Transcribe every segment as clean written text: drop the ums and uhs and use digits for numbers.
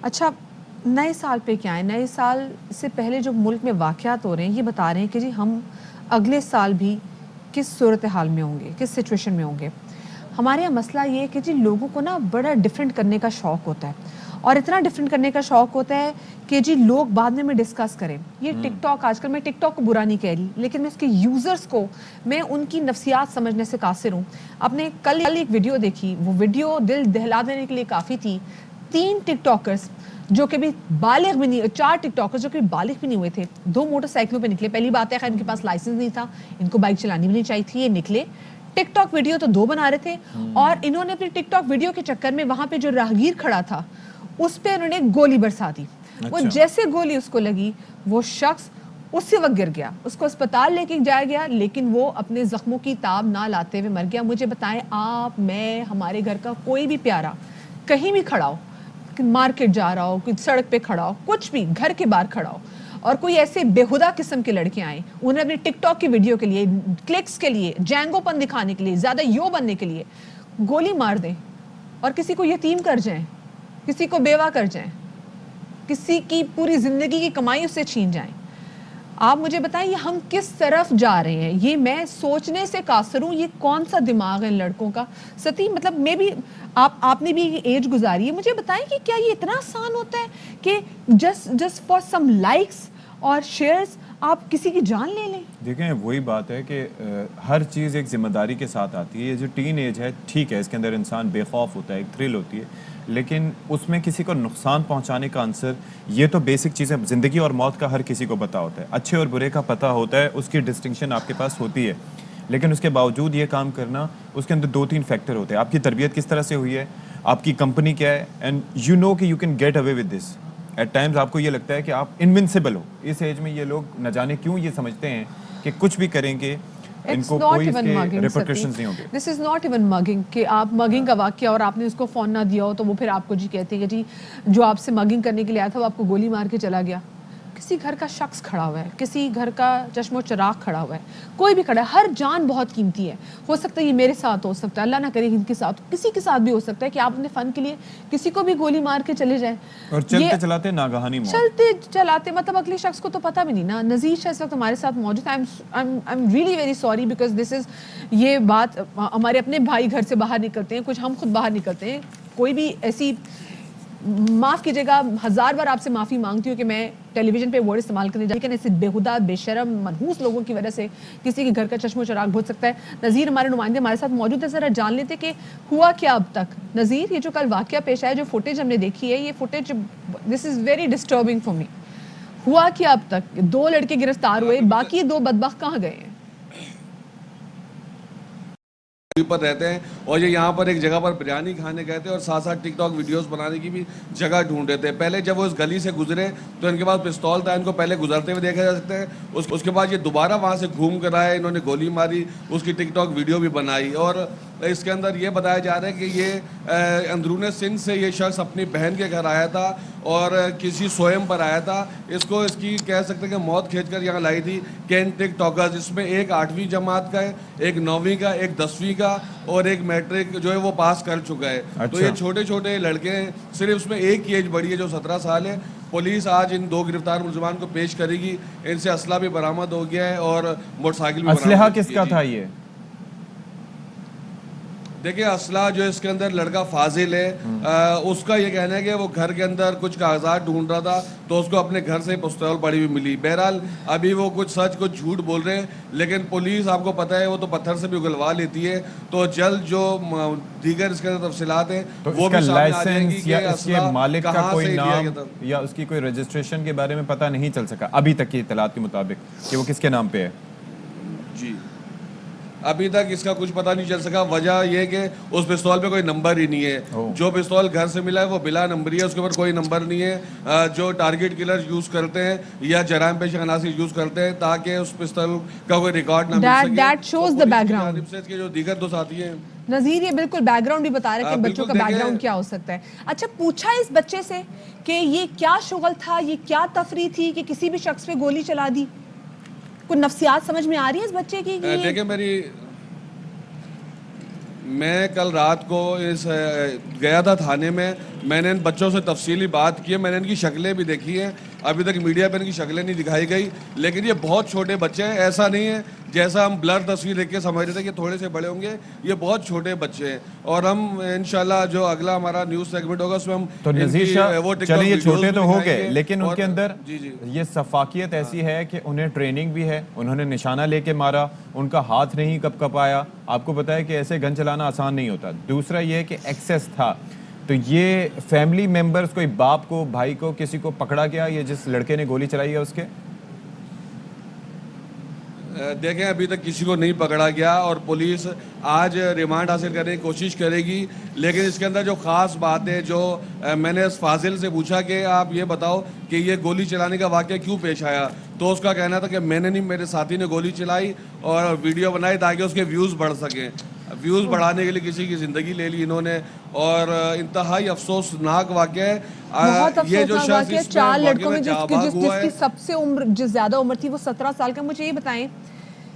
اچھا نئے سال پہ کیا ہے؟ نئے سال سے پہلے جو ملک میں واقعات ہو رہے ہیں یہ بتا رہے ہیں کہ جی ہم اگلے سال بھی کس صورتحال میں ہوں گے، کس سچویشن میں ہوں گے. ہمارے یہاں مسئلہ یہ ہے کہ جی لوگوں کو نا بڑا ڈیفرنٹ کرنے کا شوق ہوتا ہے، اور اتنا ڈیفرنٹ کرنے کا شوق ہوتا ہے کہ جی لوگ بعد میں ڈسکس کریں. یہ ٹک ٹاک، آج کل میں ٹک ٹاک کو برا نہیں کہہ رہی، لیکن میں اس کے یوزرز کو، میں ان کی نفسیات سمجھنے سے قاصر ہوں. آپ نے کل ایک ویڈیو دیکھی، وہ ویڈیو دل دہلا دینے کے لیے کافی تھی. 3 ٹک ٹاکرز جو کہ بھی بالغ بھی نہیں، 4 ٹک ٹاکرز جو کہ بالغ بھی نہیں ہوئے تھے، 2 موٹر سائیکلوں پہ نکلے. پہلی بات ہے خیر ان کے پاس لائسنس نہیں تھا، ان کو بائک چلانی بھی نہیں چاہیے تھی، یہ نکلے. ٹک ٹاک ویڈیو تو 2 بنا رہے تھے، اور انہوں نے اپنی ٹک ٹاک ویڈیو کے چکر میں وہاں پہ جو راہگیر کھڑا تھا اس پہ انہوں نے گولی برسا دی. وہ جیسے گولی اس کو لگی وہ شخص اسی وقت گر گیا، اس کو اسپتال لے کے جایا گیا، لیکن وہ اپنے زخموں کی تاب نہ لاتے ہوئے مر گیا. مجھے بتائیں آپ، میں، ہمارے گھر کا کوئی بھی پیارا کہیں بھی کھڑا ہو، مارکیٹ جا رہا ہو، کوئی سڑک پہ کھڑا ہو، کچھ بھی گھر کے باہر کھڑا ہو، اور کوئی ایسے بےہودہ قسم کے لڑکے آئیں انہیں اپنی ٹک ٹاک کی ویڈیو کے لیے، کلکس کے لیے، جینگو پن دکھانے کے لیے، زیادہ یو بننے کے لیے گولی مار دیں، اور کسی کو یتیم کر جائیں، کسی کو بیوہ کر جائیں، کسی کی پوری زندگی کی کمائی اس سے چھین جائیں. آپ مجھے بتائیں یہ ہم کس طرف جا رہے ہیں؟ یہ میں سوچنے سے قاصر ہوں، یہ کون سا دماغ ہے ان لڑکوں کا؟ ستی مطلب میں بھی، آپ نے بھی ایج گزاری ہے، مجھے بتائیں کہ کیا یہ اتنا آسان ہوتا ہے کہ جسٹ فار سم لائکس اور شیئرز آپ کسی کی جان لے لیں؟ دیکھیں وہی بات ہے کہ ہر چیز ایک ذمہ داری کے ساتھ آتی ہے. یہ جو ٹین ایج ہے ٹھیک ہے، اس کے اندر انسان بے خوف ہوتا ہے، ایک تھرل ہوتی ہے، لیکن اس میں کسی کو نقصان پہنچانے کا عنصر، یہ تو بیسک چیز ہے. زندگی اور موت کا ہر کسی کو پتہ ہوتا ہے، اچھے اور برے کا پتہ ہوتا ہے، اس کی ڈسٹنکشن آپ کے پاس ہوتی ہے. لیکن اس کے باوجود یہ کام کرنا، اس کے اندر 2-3 فیکٹر ہوتے ہیں. آپ کی تربیت کس طرح سے ہوئی ہے، آپ کی کمپنی کیا ہے، اینڈ یو نو کہ you can get away with this. At times آپ کو یہ لگتا ہے کہ آپ انونسیبل ہو. اس ایج میں یہ لوگ نہ جانے کیوں یہ سمجھتے ہیں کہ کچھ بھی کریں گے ان کو کوئی اس کے ریپرکشنز نہیں ہوں گے. دس از ناٹ ایون مگنگ کہ آپ مگنگ کا واقعہ اور آپ نے اس کو فون نہ دیا ہو تو وہ پھر آپ کو جی کہتے ہیں کہ جی جو آپ سے مگنگ کرنے کے لیے آیا تھا وہ آپ کو گولی مار کے چلا گیا. کسی گھر کا شخص کھڑا ہوا ہے، کسی گھر کا چشم و چراغ کھڑا ہوا ہے، کوئی بھی کھڑا ہے. ہر جان بہت قیمتی ہے. ہو سکتا ہے یہ میرے ساتھ ہو سکتا ہے، اللہ نہ کرے ان کے ساتھ، کسی کے ساتھ بھی ہو سکتا ہے کہ آپ اپنے فن کے لیے کسی کو بھی گولی مار کے چلے جائیں. اور چلتے چلاتے ناگہانی موت. چلتے چلاتے مطلب اگلے شخص کو تو پتہ بھی نہیں نا. نذیر شاہ اس وقت ہمارے ساتھ موجود ہے. I'm really very sorry because this is، یہ بات ہمارے اپنے بھائی گھر سے باہر نکلتے ہیں، کچھ ہم خود باہر نکلتے ہیں، کوئی بھی ایسی، معاف کیجیے گا، 1000 بار آپ سے معافی مانگتی ہوں کہ میں ٹیلی ویژن پہ ورڈ استعمال کرنے جا، لیکن ایسے بےہودہ، بے شرم، منحوس لوگوں کی وجہ سے کسی کے گھر کا چشم و چراغ بجھ سکتا ہے. نذیر ہمارے نمائندے ہمارے ساتھ موجود ہے، ذرا جان لیتے کہ ہوا کیا اب تک. نذیر یہ جو کل واقعہ پیش آیا، جو فوٹیج ہم نے دیکھی ہے، یہ footage this is very disturbing for me. ہوا کیا اب تک؟ 2 لڑکے گرفتار ہوئے، باقی 2 بدبخت کہاں گئے ہیں؟ پر رہتے ہیں، اور یہ یہاں پر ایک جگہ پر بریانی کھانے گئے تھے اور ساتھ ساتھ ٹک ٹاک ویڈیوز بنانے کی بھی جگہ ڈھونڈ رہے تھے. پہلے جب وہ اس گلی سے گزرے تو ان کے پاس پستول تھا، ان کو پہلے گزرتے ہوئے دیکھا جا سکتا ہے. اس کے بعد یہ دوبارہ وہاں سے گھوم کر آئے، انہوں نے گولی ماری، اس کی ٹک ٹاک ویڈیو بھی بنائی. اور اس کے اندر یہ بتایا جا رہا ہے کہ یہ اندرون سندھ سے یہ شخص اپنی بہن کے گھر آیا تھا اور کسی سوئم پر آیا تھا. اس کی کہہ سکتے ہیں کہ موت کھینچ کر یہاں لائی تھی. 10 ٹک ٹاکرز، اس میں ایک 8ویں جماعت کا ہے، ایک 9ویں کا، ایک 10ویں کا، اور ایک میٹرک جو ہے وہ پاس کر چکا ہے. تو یہ چھوٹے چھوٹے لڑکے ہیں، صرف اس میں ایک کی ایج بڑی ہے جو 17 سال ہے. پولیس آج ان 2 گرفتار ملزمان کو پیش کرے گی. ان سے اسلحہ بھی برآمد ہو گیا ہے اور موٹر سائیکل بھی برآمد ہو گیا ہے. اسلحہ کس کا تھا یہ؟ دیکھیں اسلحہ جو اس کے اندر لڑکا فاضل ہے، اس کا یہ کہنا ہے کہ وہ گھر کے اندر کچھ کاغذات ڈھونڈ رہا تھا تو اس کو اپنے گھر سے پستول پڑی ہوئی ملی. بہرحال ابھی وہ کچھ سچ کچھ جھوٹ بول رہے ہیں، لیکن پولیس آپ کو پتہ ہے وہ تو پتھر سے بھی اگلوا لیتی ہے. تو جلد جو دیگر اس کے اندر تفصیلات ہیں وہ بھی سامنے آ جائیں گی کہ اسلحہ کہاں سے لیا گیا تھا، یا اس کی کوئی رجسٹریشن کے بارے میں پتہ نہیں چل سکا ابھی تک کی اطلاعات کے مطابق کہ وہ کس کے نام پہ ہے. جی ابھی تک اس کا کچھ پتہ نہیں چل سکا. وجہ یہ کہ اس پستول پہ کوئی نمبر ہی نہیں ہے. جو پستول گھر سے ملا ہے وہ بلا نمبری ہے، اس کے اوپر کوئی نمبر نہیں ہے. جو ٹارگٹ کلر یوز کرتے ہیں یا جرائم پیشہ عناصر یوز کرتے ہیں تاکہ اس پستول کا کوئی ریکارڈ نہ مل سکے. That shows the background. اس کے جو دیگر 2 ساتھی ہیں نذیر یہ بالکل بیک گراؤنڈ بھی بتا رہے کہ بچوں کا بیک گراؤنڈ کیا ہو سکتا ہے. اچھا پوچھا اس بچے سے کہ یہ کیا شغل تھا، یہ کیا تفریح تھی کہ کسی بھی شخص پہ گولی چلا دی؟ کوئی نفسیات سمجھ میں آ رہی ہے اس بچے کی؟ دیکھیں میں کل رات کو گیا تھا تھانے میں میں نے ان بچوں سے تفصیلی بات کی ہے, میں نے ان کی شکلیں بھی دیکھی ہیں, ابھی تک میڈیا پہ ان کی شکلیں نہیں دکھائی گئی, لیکن یہ بہت چھوٹے بچے ہیں, ایسا نہیں ہے جیسا ہم بلر تصویر دیکھ کے سمجھ رہے تھے کہ تھوڑے سے بڑے ہوں گے, یہ بہت چھوٹے بچے ہیں. اور ہم انشاءاللہ جو اگلا ہمارا نیوز سیگمنٹ ہوگا اس میں ہم تو نذیر شاہ چلیں یہ چھوٹے تو ہو گئے, لیکن ان کے اندر یہ سفاکیت ایسی ہے کہ انہیں ٹریننگ بھی ہے, انہوں نے نشانہ لے کے مارا, ان کا ہاتھ نہیں کب کب آیا, آپ کو پتا ہے کہ ایسے گن چلانا آسان نہیں ہوتا. دوسرا یہ ہے کہ ایکسیس تھا, تو یہ فیملی ممبرز کوئی باپ کو, بھائی کو, کسی کو پکڑا گیا یہ جس لڑکے نے گولی چلائی ہے اس کے؟ دیکھیں ابھی تک کسی کو نہیں پکڑا گیا, اور پولیس آج ریمانڈ حاصل کرنے کی کوشش کرے گی, لیکن اس کے اندر جو خاص بات ہے, جو میں نے فاضل سے پوچھا کہ آپ یہ بتاؤ کہ یہ گولی چلانے کا واقعہ کیوں پیش آیا, تو اس کا کہنا تھا کہ میں نے نہیں, میرے ساتھی نے گولی چلائی اور ویڈیو بنائی تاکہ اس کے ویوز بڑھ سکیں. ویوز بڑھانے کے لیے کسی کی زندگی لے لی انہوں نے, اور انتہائی افسوسناک واقعہ ہے. بہت افسوسناک واقعہ ہے. 4 لڑکوں میں جس کی سب سے عمر, جس زیادہ عمر تھی وہ 17 سال کا. مجھے یہ بتائیں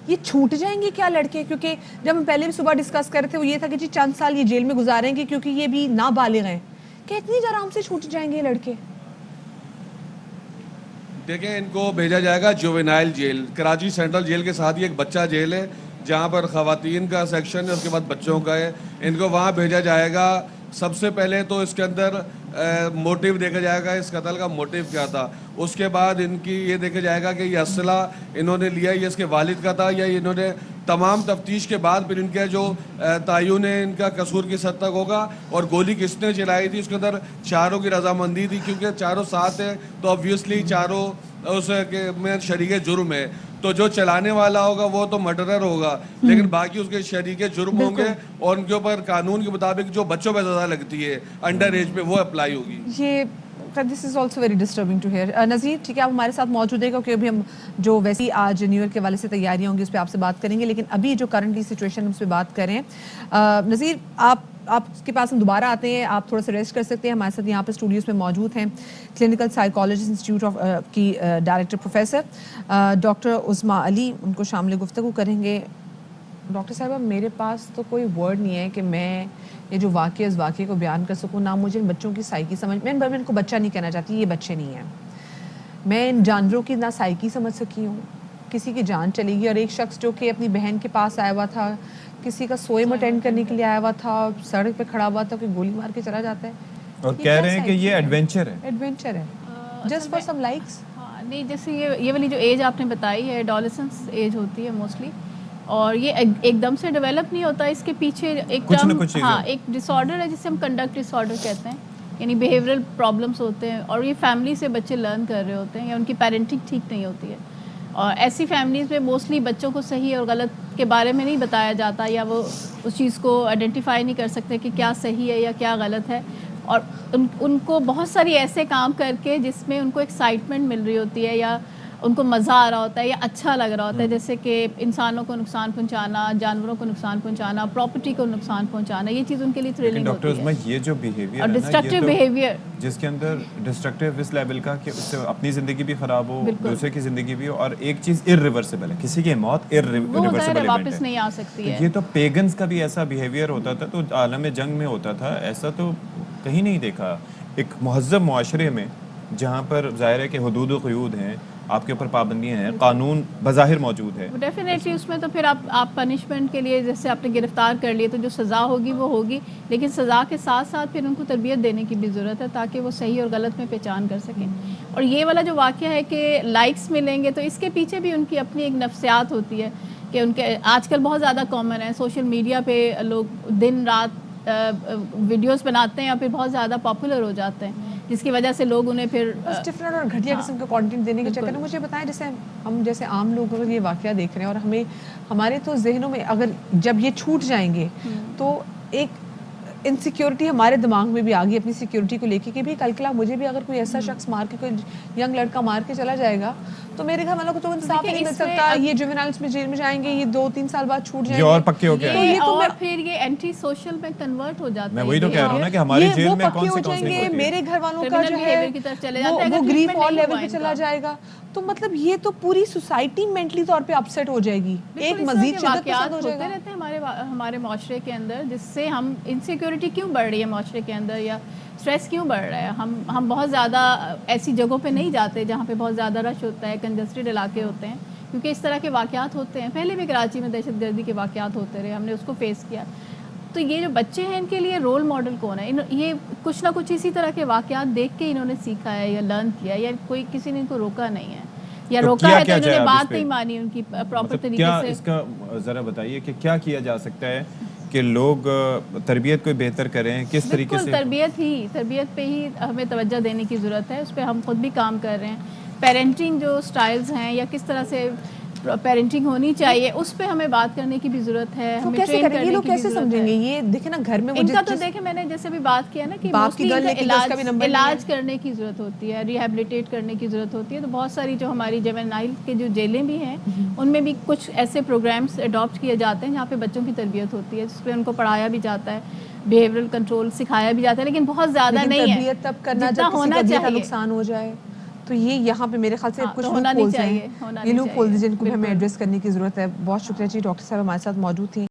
یہ چھوٹ جائیں گے کیا لڑکے؟ کیونکہ جب ہم پہلے بھی صبح ڈسکس کر رہے تھے وہ یہ تھا کہ جی چند سال یہ جیل میں گزاریں گے کیونکہ یہ بھی نابالغ ہیں, کہ اتنی آرام سے چھوٹ جائیں گے یہ لڑکے؟ دیکھیں ان کو بھیجا جائے گا juvenile jail, Karachi central jail کے ساتھ ہی ایک بچہ جیل ہے جہاں پر خواتین کا سیکشن ہے, اس کے بعد بچوں کا ہے. ان کو وہاں بھیجا جائے گا. سب سے پہلے تو اس کے اندر موٹیو دیکھا جائے گا, اس قتل کا موٹیو کیا تھا. اس کے بعد ان کی یہ دیکھا جائے گا کہ یہ اسلحہ انہوں نے لیا یہ اس کے والد کا تھا, یا انہوں نے تمام تفتیش کے بعد پھر ان کا جو تعین ہے ان کا قصور کس حد تک ہوگا, اور گولی کس نے چلائی تھی, اس کے اندر چاروں کی رضامندی تھی کیونکہ چاروں ساتھ ہیں تو آبویسلی چاروں اس میں شریک جرم ہے. تو جو چلانے والا ہوگا وہ تو مرڈرر ہوگا, لیکن باقی اس کے شریک جرم ہوں گے, اور ان کے اوپر قانون کے مطابق جو بچوں پہ سزا لگتی ہے انڈر ایج پہ وہ اپلائی ہوگی. یہ this is also very disturbing to hear. Nazir ٹھیک ہے, آپ ہمارے ساتھ موجود ہیں کیونکہ ابھی ہم جو ویسی آج نیو ایئر کے حوالے سے تیاریاں ہوں گی اس پہ آپ سے بات کریں گے, لیکن ابھی جو کرنٹلی سچویشن اس پہ بات کریں. نذیر آپ کے پاس ہم دوبارہ آتے ہیں, آپ تھوڑا سا ریسٹ کر سکتے ہیں. ہمارے ساتھ یہاں پہ اسٹوڈیوز میں موجود ہیں کلینکل سائیکالوجسٹ انسٹیٹیوٹ کی ڈائریکٹر پروفیسر ڈاکٹر عظمیٰ علی, ان کو شامل گفتگو کریں گے. ڈاکٹر صاحبہ میرے پاس تو کوئی ورڈ نہیں ہے کہ میں یہ جو واقعہ اس واقعے کو بیان کر سکوں, نہ مجھے ان بچوں کی سائیکی سمجھ, میں ان کو بچہ نہیں کہنا چاہتی, یہ بچے نہیں ہیں. میں ان جانوروں کی نہ سائیکی سمجھ سکی ہوں, کسی کی جان چلی گئی, اور ایک شخص جو کہ اپنی بہن کے پاس آیا ہوا تھا, کسی کا سوئم اٹینڈ کرنے کے لیے آیا ہوا تھا, سڑک پہ کھڑا ہوا تھا, کہ گولی مار کے چلا جاتا ہے, اور کہہ رہے ہیں کہ یہ ایڈونچر ہے جسٹ فار سم لائکس. نہیں, جیسے یہ والی جو ایج آپ نے بتائی ہے ایڈولسنس ایج ہوتی ہے موسٹلی, اور یہ ایک دم سے ڈیولپ نہیں ہوتا, اس کے پیچھے ایک ایک ڈس آرڈر ہے جسے ہم کنڈکٹ ڈس آرڈر کہتے ہیں, یعنی بیہیورل پرابلمس ہوتے ہیں, اور یہ فیملی سے بچے لرن کر رہے ہوتے ہیں, یا ان کی پیرنٹنگ ٹھیک نہیں ہوتی ہے. اور ایسی فیملیز میں موسٹلی بچوں کو صحیح اور غلط کے بارے میں نہیں بتایا جاتا, یا وہ اس چیز کو آئیڈینٹیفائی نہیں کر سکتے کہ کیا صحیح ہے یا کیا غلط ہے, اور ان کو بہت ساری ایسے کام کر کے جس میں ان کو ایکسائٹمنٹ مل رہی ہوتی ہے, یا ان کو مزہ آ رہا ہوتا ہے, یا اچھا لگ رہا ہوتا ہے, جیسے کہ انسانوں کو نقصان پہنچانا, جانوروں کو نقصان پہنچانا, پراپرٹی کو نقصان پہنچانا, یہ چیز ان کے لیے تھرلنگ ہوتی ہے. ڈاکٹر عظمیٰ یہ جو بیہیویئر اور ڈسٹرکٹیو بیہیویئر جس کے اندر ڈسٹرکٹیو اس لیول کا کہ اس سے اپنی زندگی بھی خراب ہو, دوسرے کی زندگی بھی ہو, اور ایک چیز ارریورسیبل ہے, کسی کی موت ارریورسیبل ہے, واپس نہیں آ سکتی ہے. یہ تو پیگنز کا بھی ایسا بیہیویئر ہوتا تھا, تو عالم جنگ میں ہوتا تھا, ایسا تو کہیں نہیں دیکھا. ایک مہذب معاشرے میں جہاں پر ظاہر ہے کہ حدود و قیود ہیں, آپ کے اوپر پابندیاں ہیں, قانون بظاہر موجود ہے, ڈیفینیٹلی اس میں تو پھر آپ پنشمنٹ کے لیے جیسے آپ نے گرفتار کر لیے تو جو سزا ہوگی وہ ہوگی, لیکن سزا کے ساتھ ساتھ پھر ان کو تربیت دینے کی بھی ضرورت ہے تاکہ وہ صحیح اور غلط میں پہچان کر سکیں. اور یہ والا جو واقعہ ہے کہ لائکس ملیں گے, تو اس کے پیچھے بھی ان کی اپنی ایک نفسیات ہوتی ہے کہ ان کے آج کل بہت زیادہ کامن ہے, سوشل میڈیا پہ لوگ دن رات ویڈیوز بناتے ہیں یا پھر بہت زیادہ پاپولر ہو جاتے ہیں, جس کی وجہ سے لوگ انہیں پھر ڈفرینٹ اور گھٹیا قسم کا کنٹینٹ دینے کے چکر میں. مجھے بتائیں, جیسے ہم جیسے عام لوگ اگر یہ واقعہ دیکھ رہے ہیں, اور ہمارے تو ذہنوں میں اگر جب یہ چھوٹ جائیں گے تو ایک انسیکیورٹی ہمارے دماغ میں بھی آ گئی اپنی سیکیورٹی کو لے کے, کہ بھی کل کلا مجھے بھی اگر کوئی ایسا شخص مار کے, کوئی ینگ لڑکا مار کے چلا جائے گا تو میرے گھر والوں کو تو انصاف نہیں مل سکتا, یہ جوینائلز میں جیل میں جائیں گے, یہ 2-3 سال بعد چھوٹ جائیں گے, اور پکے ہو گئے, اور پھر یہ اینٹی سوشل میں کنورٹ ہو جاتا ہے. میں وہی تو کہہ رہا ہوں نا کہ ہماری جیل میں کون سے میرے گھر والوں کا جو ہے وہ گریف اور لیول پہ چلا جائے گا. تو مطلب یہ تو پوری سوسائٹی مینٹلی طور پہ اپسیٹ ہو جائے گی, ایک مزید شدت پسند ہو جائے گا. ہوتے رہتے ہیں ہمارے معاشرے کے اندر, جس سے ہم انسیکیورٹی کیوں بڑھ رہی ہے معاشرے کے اندر, یا اسٹریس کیوں بڑھ رہا ہے. ہم بہت زیادہ ایسی جگہوں پہ نہیں جاتے جہاں پہ بہت زیادہ رش ہوتا ہے, کنجسٹڈ علاقے ہوتے ہیں, کیونکہ اس طرح کے واقعات ہوتے ہیں. پہلے بھی کراچی میں دہشت گردی کے واقعات ہوتے رہے, ہم نے اس کو فیس کیا. تو یہ جو بچے ہیں ان کے لیے رول ماڈل کون ہے؟ یہ کچھ نہ کچھ اسی طرح کے واقعات دیکھ کے انہوں نے سیکھا ہے یا لرن کیا, یا کوئی کسی نے ان کو روکا نہیں ہے, یا روکا ہے تو انہوں نے بات نہیں مانی ان کی پراپر طریقے سے. اس کا ذرا بتائیے کہ کیا کیا جا سکتا ہے کہ لوگ تربیت کو بہتر کریں, کس طریقے سے؟ تربیت پہ ہی ہمیں توجہ دینے کی ضرورت ہے. اس پہ ہم خود بھی کام کر رہے ہیں. پیرنٹنگ جو سٹائلز ہیں یا کس طرح سے پیرنٹنگ ہونی چاہیے, اس پہ ہمیں بات کرنے کی بھی ضرورت ہے. ہمیں ٹرین کرنے کی بھی ضرورت ہے. کیسے سمجھیں گے یہ؟ دیکھیں نا گھر میں ان کا تو دیکھیں میں نے جیسے بھی بات کیا نا کہ علاج کرنے کی ضرورت ہوتی ہے, ریہیبلیٹیٹ کرنے کی ضرورت ہوتی ہے. تو بہت ساری جو ہماری جوینائل کے جو جیلیں بھی ہیں ان میں بھی کچھ ایسے پروگرامس اڈاپٹ کیے جاتے ہیں جہاں پہ بچوں کی تربیت ہوتی ہے, جس پہ ان کو پڑھایا بھی جاتا ہے, بیہیویئرل کنٹرول سکھایا بھی جاتا ہے, لیکن بہت زیادہ نہیں ہے. تربیت تب کرنا جب کسی کا نقصان ہو جائے. تو یہ یہاں پہ میرے خیال سے کچھ لوگ کھولتے ہیں, یہ لوگ کھول دیجیے, ان کو بھی ہمیں ایڈریس کرنے کی ضرورت ہے. بہت شکریہ جی, ڈاکٹر صاحب ہمارے ساتھ موجود تھیں.